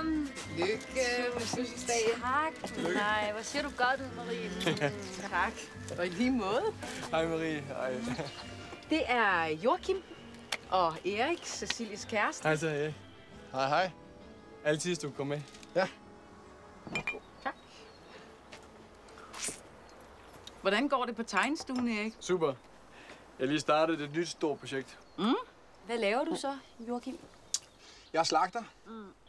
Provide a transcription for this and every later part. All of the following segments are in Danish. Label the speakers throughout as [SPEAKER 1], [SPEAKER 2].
[SPEAKER 1] velkommen.
[SPEAKER 2] Lykke på fødselsdag.
[SPEAKER 1] Tak. Nej, hvor siger du godt ud, Marie. Tak.
[SPEAKER 2] Og i lige måde.
[SPEAKER 3] Hej Marie. Hej.
[SPEAKER 2] Det er Joachim og Erik, Cecilies kæreste.
[SPEAKER 3] Hej så, Erik. Hej, hej. Altid, du kan komme med.
[SPEAKER 4] Ja.
[SPEAKER 2] Tak. Hvordan går det på tegnestuen, Erik?
[SPEAKER 3] Super. Jeg har lige startet et nyt stort projekt.
[SPEAKER 1] Hvad laver du så, Joachim?
[SPEAKER 4] Jeg er slagter.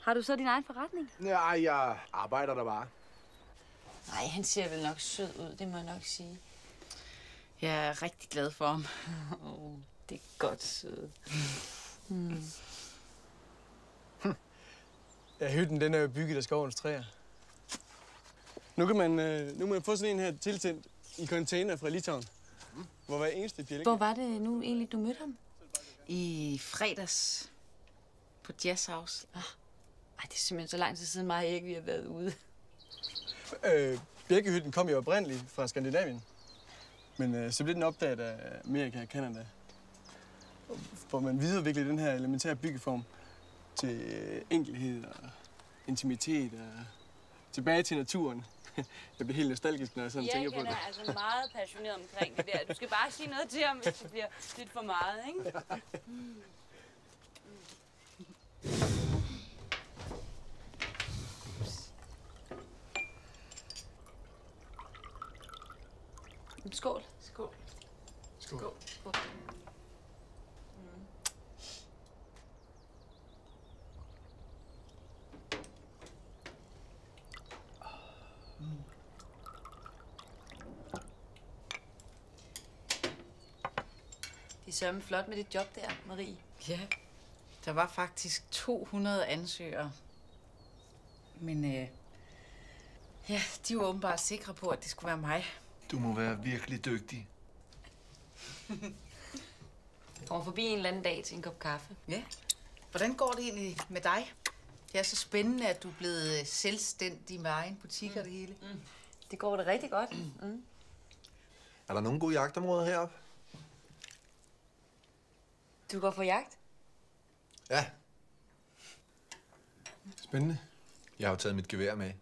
[SPEAKER 1] Har du så din egen forretning?
[SPEAKER 4] Ja, jeg arbejder der bare.
[SPEAKER 1] Nej, han ser vel nok sød ud, det må jeg nok sige.
[SPEAKER 2] Jeg er rigtig glad for ham.
[SPEAKER 1] Det er godt sød.
[SPEAKER 3] Ja, hytten den er jo bygget af skovens træer. Nu kan man få sådan en her tiltændt i container fra Litauen, hvor hver eneste bjælke...
[SPEAKER 1] Hvor var det nu egentlig, du mødte ham?
[SPEAKER 2] I fredags på Jazz House.
[SPEAKER 1] Ej, det er simpelthen så lang tid siden mig og Erik, vi har været ude.
[SPEAKER 3] Bjælkehytten kom jo oprindeligt fra Skandinavien, men så blev den opdaget af Amerika og Canada, hvor man videreudviklede den her elementære byggeform til enkelhed og intimitet og tilbage til naturen. Jeg bliver helt nostalgisk, når jeg sådan tænker på det.
[SPEAKER 1] Erik er altså meget passioneret omkring det der. Du skal bare sige noget til ham, hvis det bliver lidt for meget, ikke? Skål.
[SPEAKER 2] Skål.
[SPEAKER 3] Skål.
[SPEAKER 2] Skål.
[SPEAKER 1] Det er sørme flot med dit job der, Marie.
[SPEAKER 2] Ja, der var faktisk 200 ansøgere. Men ja, de var åbenbart sikre på, at det skulle være mig.
[SPEAKER 4] Du må være virkelig dygtig.
[SPEAKER 1] Kommer forbi en eller anden dag til en kop kaffe.
[SPEAKER 2] Ja. Hvordan går det egentlig med dig? Det er så spændende, at du er blevet selvstændig med egen butik og det hele.
[SPEAKER 1] Det går da rigtig godt.
[SPEAKER 4] Er der nogle gode jagtområder heroppe?
[SPEAKER 1] Du går på jagt?
[SPEAKER 4] Ja.
[SPEAKER 3] Spændende.
[SPEAKER 4] Jeg har jo taget mit gevær med.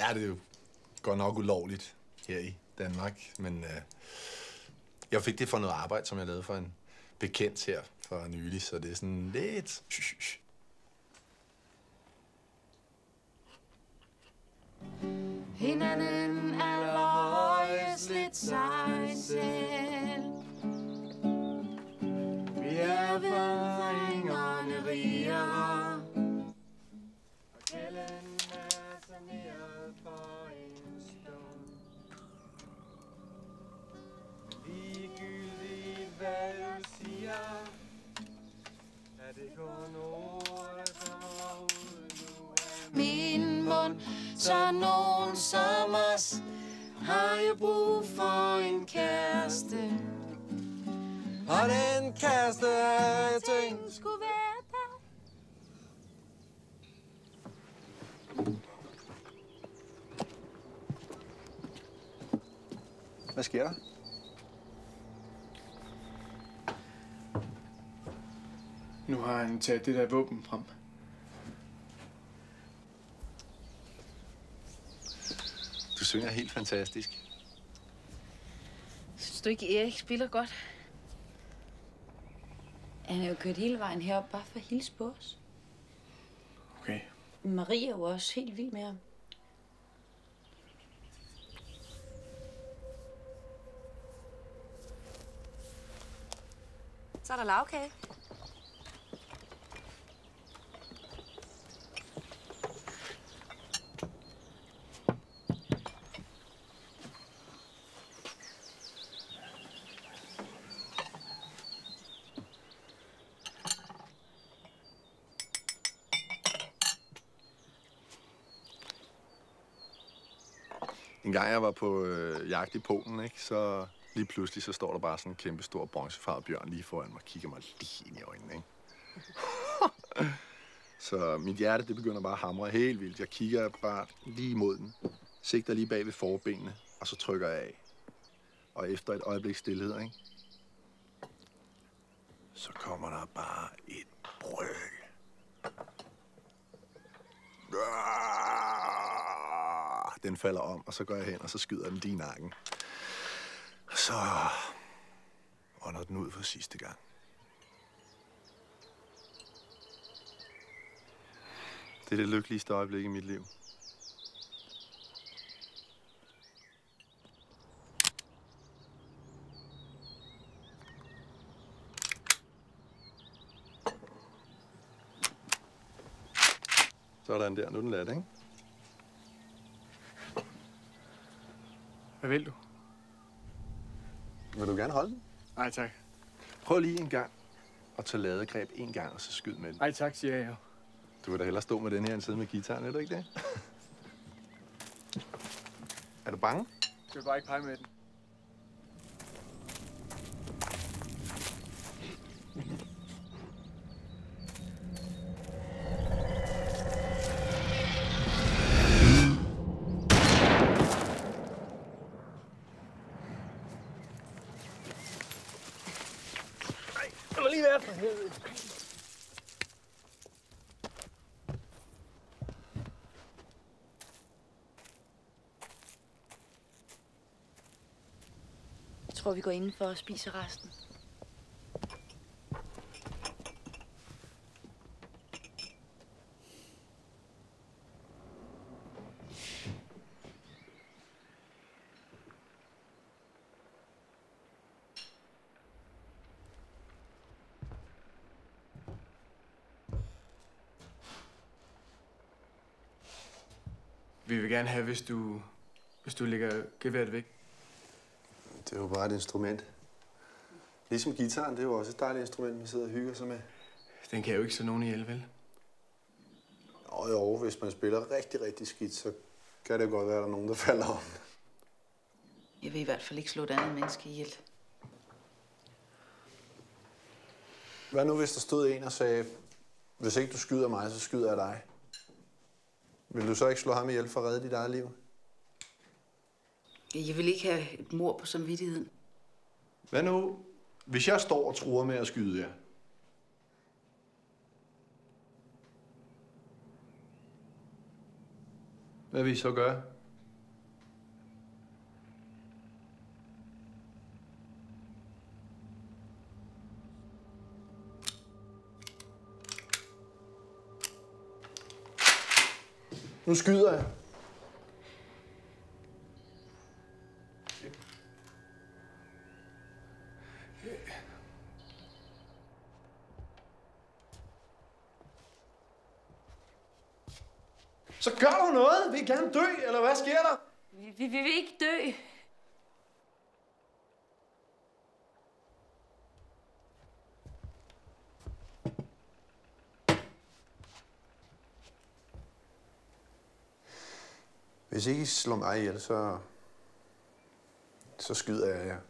[SPEAKER 4] Ja, det er jo godt nok ulovligt her i Danmark, men jeg fik det for noget arbejde, som jeg lavede for en bekendt her for nylig, så det er sådan lidt...
[SPEAKER 5] Hinanden allerhøjest lidt sig selv. Vi er erfaringerne rigere. Og gælden er saneret for en stund. Ligegyldigt hvad du siger, er det kun ord, der kommer ud nu af min mund. Så nogen som os har jo brug for en kæreste.
[SPEAKER 3] Og den kæreste jeg tænkte
[SPEAKER 5] Skulle være der.
[SPEAKER 4] Hvad sker der?
[SPEAKER 3] Nu har han taget det der våben frem.
[SPEAKER 4] Du synger helt fantastisk.
[SPEAKER 2] Synes du ikke, Erik spiller godt?
[SPEAKER 1] Han er jo kørt hele vejen herop bare for at hilse på os.
[SPEAKER 3] Okay.
[SPEAKER 1] Marie er jo også helt vild med ham. Så er der lavkage.
[SPEAKER 4] En gang jeg var på jagt i Polen, ikke, så lige pludselig så står der bare sådan en kæmpe stor bronzefarvet bjørn lige foran mig og kigger mig lige ind i øjnene, ikke? Så mit hjerte, det begynder bare at hamre helt vildt. Jeg kigger bare lige imod den, sigter lige bag ved forbenene, og så trykker jeg af. Og efter et øjeblik stillhed, ikke? så kommer der bare et brøl. Den falder om, og så går jeg hen, og så skyder den lige i nakken. Og så ånder den ud for sidste gang. Det er det lykkeligste øjeblik i mit liv. Sådan der. Nu er den ladt, ikke?
[SPEAKER 3] Hvad vil du?
[SPEAKER 4] Vil du gerne holde den?
[SPEAKER 3] Nej, tak.
[SPEAKER 4] Prøv lige en gang at tage ladegreb en gang, og så skyd med den.
[SPEAKER 3] Nej, tak, siger jeg jo.
[SPEAKER 4] Du vil da hellere stå med den her, end sidde med guitaren, er du ikke det? Er du bange?
[SPEAKER 3] Du vil bare ikke pege med den. Lige være for helvede.
[SPEAKER 1] Jeg tror, vi går indenfor og spiser resten.
[SPEAKER 3] Vi vil gerne have, hvis du lægger geværet væk.
[SPEAKER 4] Det er jo bare et instrument. Ligesom guitaren, det er jo også et dejligt instrument, man sidder og hygger sig med.
[SPEAKER 3] Den kan jo ikke slå nogen ihjel, vel?
[SPEAKER 4] Jo, hvis man spiller rigtig, rigtig skidt, så kan det godt være, at der er nogen, der falder om.
[SPEAKER 2] Jeg vil i hvert fald ikke slå et andet menneske ihjel.
[SPEAKER 4] Hvad nu, hvis der stod en og sagde, hvis ikke du skyder mig, så skyder jeg dig? Vil du så ikke slå ham ihjel for at redde dit eget liv?
[SPEAKER 2] Jeg vil ikke have et mord på samvittigheden.
[SPEAKER 4] Hvad nu, hvis jeg står og truer med at skyde jer? Hvad vil I så gøre? Nu skyder jeg. Så gør du noget! Vil I gerne dø, eller hvad sker der?
[SPEAKER 1] Vi vil ikke dø.
[SPEAKER 4] Hvis ikke I slår mig ihjel, så skyder jeg jer.